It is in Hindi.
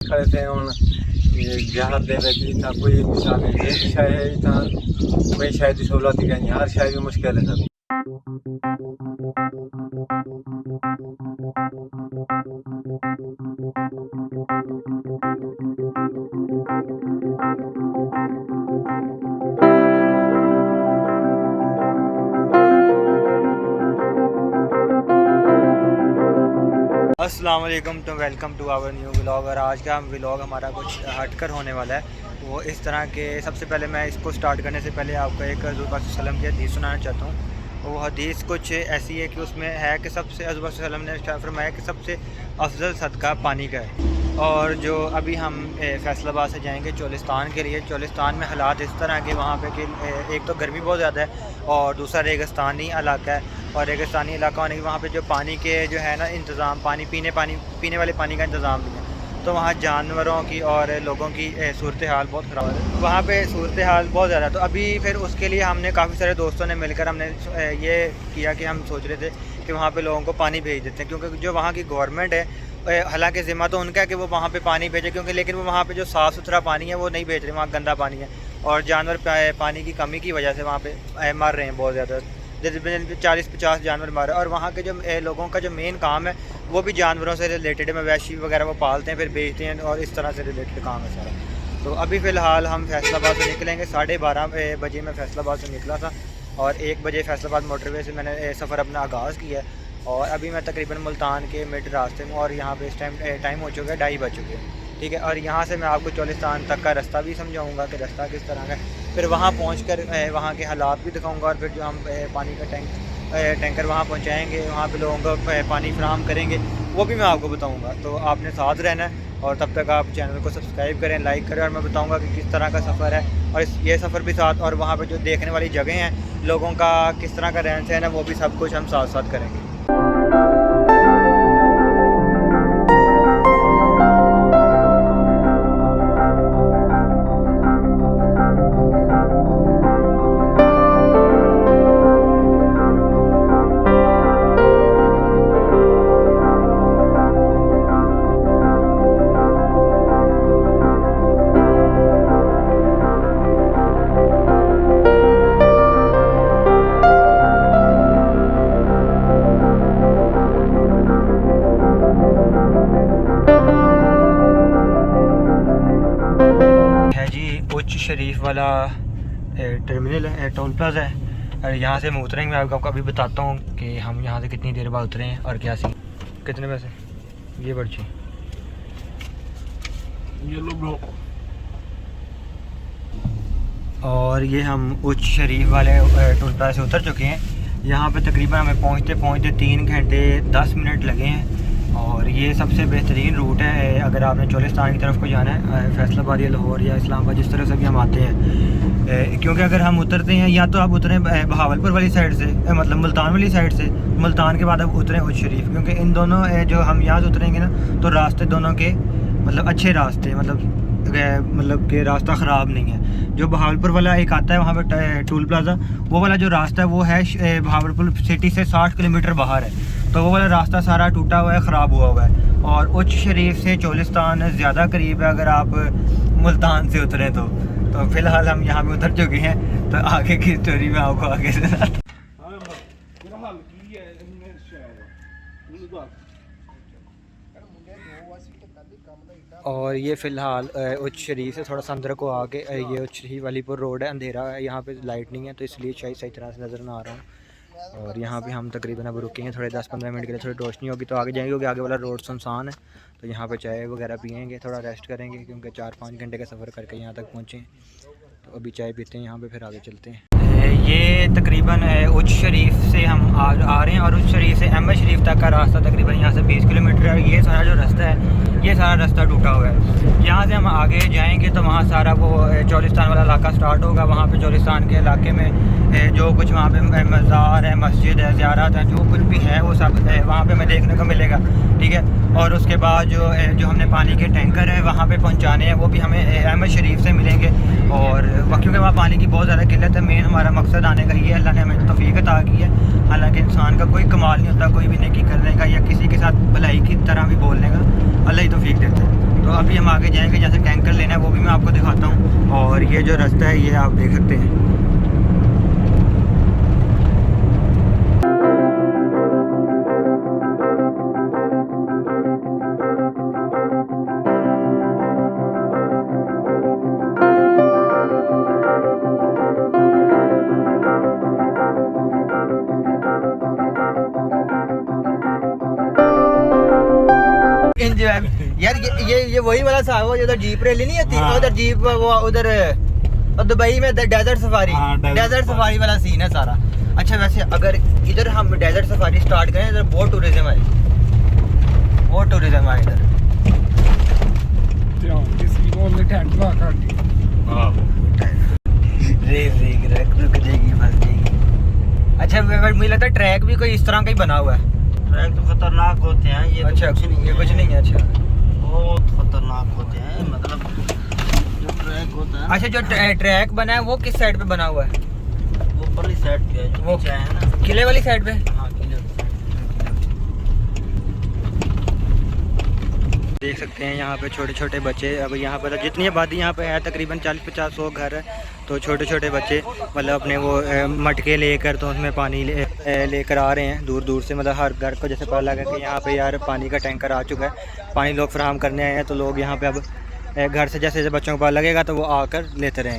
खड़े थे हूँ बिहार दे कोई मिसाल एक शय है इतना कोई शायद सहूलत ही कहीं हर शय भी मुश्किल है सब। अस्सलाम वालेकुम, तो welcome to our new vlog. और आज का व्लॉग हमारा कुछ हटकर होने वाला है। वो इस तरह के, सबसे पहले मैं इसको स्टार्ट करने से पहले आपको एक हज़रत पाक सल्लल्लाहु अलैहि वसल्लम की हदीस सुनाना चाहता हूँ। वो हदीस कुछ ऐसी है कि उसमें है कि सबसे हज़रत पाक सल्लल्लाहु अलैहि वसल्लम ने फरमाया कि सबसे अफजल सदका पानी का है। और जो अभी हम फैसलाबाद से जाएंगे चोलिस्तान के लिए, चोलिस्तान में हालात इस तरह के वहाँ पे कि एक तो गर्मी बहुत ज़्यादा है और दूसरा रेगिस्तानी इलाका है। और रेगिस्तानी इलाका होने के वहाँ पे जो पानी के जो है ना इंतज़ाम, पीने वाले पानी का इंतज़ाम नहीं है, तो वहाँ जानवरों की और लोगों की सूरत हाल बहुत ख़राब है। वहाँ पे सूरत हाल बहुत ज़्यादा। तो अभी फिर उसके लिए हमने काफ़ी सारे दोस्तों ने मिलकर हमने ये किया कि हम सोच रहे थे कि वहाँ पे लोगों को पानी भेज देते हैं, क्योंकि जो वहाँ की गवर्नमेंट है, हालांकि ज़िम्मा तो उनका है कि वो वहाँ पे पानी भेजे, क्योंकि लेकिन वो वहाँ पे जो साफ़ सुथरा पानी है वो नहीं भेज रहे, वहाँ गंदा पानी है और जानवर पानी की कमी की वजह से वहाँ पे मर रहे हैं बहुत ज़्यादा। 40-50 जानवर मारे। और वहाँ के जो लोगों का जो मेन काम है वो भी जानवरों से रिलेटेड है, मवेशी वगैरह वो पालते हैं फिर बेचते हैं और इस तरह से रिलेटेड काम है सारा। तो अभी फ़िलहाल हम फैसलाबाद से निकलेंगे, 12:30 बजे मैं फैसलाबाद से निकला था और 1 बजे फैसलाबाद मोटरवे से मैंने सफ़र अपना आगाज़ किया है। और अभी मैं तकरीबन मुल्तान के मिड रास्ते में, और यहाँ पे इस टाइम हो चुका है 2:30 बज चुके हैं, ठीक है। और यहाँ से मैं आपको चोलिस्तान तक का रास्ता भी समझाऊंगा कि रास्ता किस तरह का है। फिर वहाँ पहुँचकर वहाँ के हालात भी दिखाऊंगा और फिर जो हम पानी का टैंकर वहाँ पहुँचाएँगे, वहाँ पे लोगों को पानी फराहम करेंगे, वो भी मैं आपको बताऊँगा। तो आपने साथ रहना है और तब तक आप चैनल को सब्सक्राइब करें, लाइक करें, और मैं बताऊँगा कि किस तरह का सफ़र है और ये सफ़र भी साथ, और वहाँ पर जो देखने वाली जगह हैं, लोगों का किस तरह का रहन सहन है, वो भी सब कुछ हम साथ साथ करेंगे। उच्च शरीफ वाला टर्मिनल है, टोल प्लाजा है। और यहाँ से हम उतरेंगे, मैं आपको अभी बताता हूँ कि हम यहाँ से कितनी देर बाद उतरे हैं और क्या सी कितने पैसे ये बच्चे ये लो। और ये हम उच्च शरीफ वाले टोल प्लाजा से उतर चुके हैं। यहाँ पे तकरीबन हमें पहुँचते 3 घंटे 10 मिनट लगे हैं। और ये सबसे बेहतरीन रूट है अगर आपने चोलिस्तान की तरफ को जाना है, फैसलाबाद या लाहौर या इस्लामाबाद, जिस तरह से भी हम आते हैं। क्योंकि अगर हम उतरते हैं, या तो आप उतरें बहावलपुर वाली साइड से, मतलब मुल्तान वाली साइड से, मुल्तान के बाद आप उतरें उच्च शरीफ, क्योंकि इन दोनों जो हम यहाँ से उतरेंगे ना, तो रास्ते दोनों के मतलब अच्छे रास्ते, मतलब कि रास्ता ख़राब नहीं है। जो बहावलपुर वाला एक आता है वहाँ पे टोल प्लाजा, वो वाला जो रास्ता है वो है बहावलपुर सिटी से 60 किलोमीटर बाहर है, तो वो वाला रास्ता सारा टूटा हुआ है, ख़राब हुआ है। और उच्च शरीफ से चोलिस्तान ज़्यादा करीब है अगर आप मुल्तान से उतरें तो। फ़िलहाल हम यहाँ पे उतर चुके हैं, तो आगे की स्टोरी में आपको आगे से और ये फ़िलहाल उच्च शरीफ से थोड़ा सा अंदर को आके, ये उच्च शरीफ वालीपुर रोड है, अंधेरा है, यहाँ पे लाइट नहीं है, तो इसलिए शायद सही तरह से नज़र ना आ रहा हूँ। और यहाँ पे हम तकरीबन अब रुकेंगे थोड़े 10-15 मिनट के लिए, थोड़ी रोशनी होगी तो आगे जाएंगे, क्योंकि आगे वाला रोड सुनसान है। तो यहाँ पे चाय वगैरह पियेंगे, थोड़ा रेस्ट करेंगे, क्योंकि 4-5 घंटे का सफ़र करके यहाँ तक पहुँचे। तो अभी चाय पीते हैं यहाँ पे, फिर आगे चलते हैं। ये तकरीबन उच्च शरीफ से हम आ रहे हैं, और उच्च शरीफ से अहमद शरीफ तक का रास्ता तकरीबन यहाँ से 20 किलोमीटर है। ये सारा जो रास्ता है, ये सारा रास्ता टूटा हुआ है। यहाँ से हम आगे जाएंगे तो वहाँ सारा वो चोलिस्तान वाला इलाका स्टार्ट होगा। वहाँ पे चोलिस्तान के इलाके में जो कुछ वहाँ पे मज़ार है, मस्जिद है, ज़ियारत है, जो कुछ भी है वो सब वहाँ पे हमें देखने को मिलेगा, ठीक है। और उसके बाद जो हमने पानी के टैंकर है वहाँ पे पहुँचाने हैं, वो भी हमें अहमद शरीफ से मिलेंगे। और क्योंकि वहाँ पानी की बहुत ज़्यादा किल्लत है, मेन हमारा मकसद आने का ये, अल्लाह ने हमें तौफीक अता की है। हालांकि इंसान का कोई कमाल नहीं होता कोई भी नेकी करने का या किसी के साथ भलाई की तरह भी बोलने का, अल्लाह ही तौफीक देता है। तो अभी हम आगे जाएंगे, जैसे टैंकर लेना है वो भी मैं आपको दिखाता हूँ। और ये जो रास्ता है ये आप देख सकते हैं। यार ये वही वाला साहब है, उधर जीप रैली नहीं आती, उधर जीप वो उधर दुबई में डेजर्ट सफारी, डेजर्ट सफारी वाला सीन है सारा। अच्छा वैसे अगर इधर हम डेजर्ट सफारी स्टार्ट करें, इधर बहुत टूरिज्म है, बहुत टूरिज्म है इधर। रुक जाएगी फंस जाएगी। अच्छा मुझे लगता है ट्रैक भी कोई इस तरह का ही बना हुआ है। ट्रैक तो खतरनाक होते हैं ये। अच्छा कुछ नहीं, ये कुछ नहीं है। अच्छा बहुत खतरनाक होते हैं, मतलब जो ट्रैक होता है। अच्छा जो ट्रैक बना है वो किस साइड पे बना हुआ है? वो ऊपरली साइड पे है, जो वो नीचे है ना, किले वाली साइड पे। हाँ किले वाली साइड। देख सकते हैं यहाँ पे छोटे छोटे बच्चे। अब यहाँ पर जितनी आबादी यहाँ पे है तकरीबन 40-50-100 घर है, तो छोटे छोटे बच्चे मतलब अपने वो मटके लेकर तो उसमें पानी लेकर आ रहे हैं दूर दूर से। मतलब हर घर को जैसे पता लगा कि यहाँ पे यार पानी का टैंकर आ चुका है, पानी लोग फराहम करने आए हैं, तो लोग यहाँ पे अब घर से जैसे बच्चों को पता लगेगा तो वो आकर लेते रहेंगे।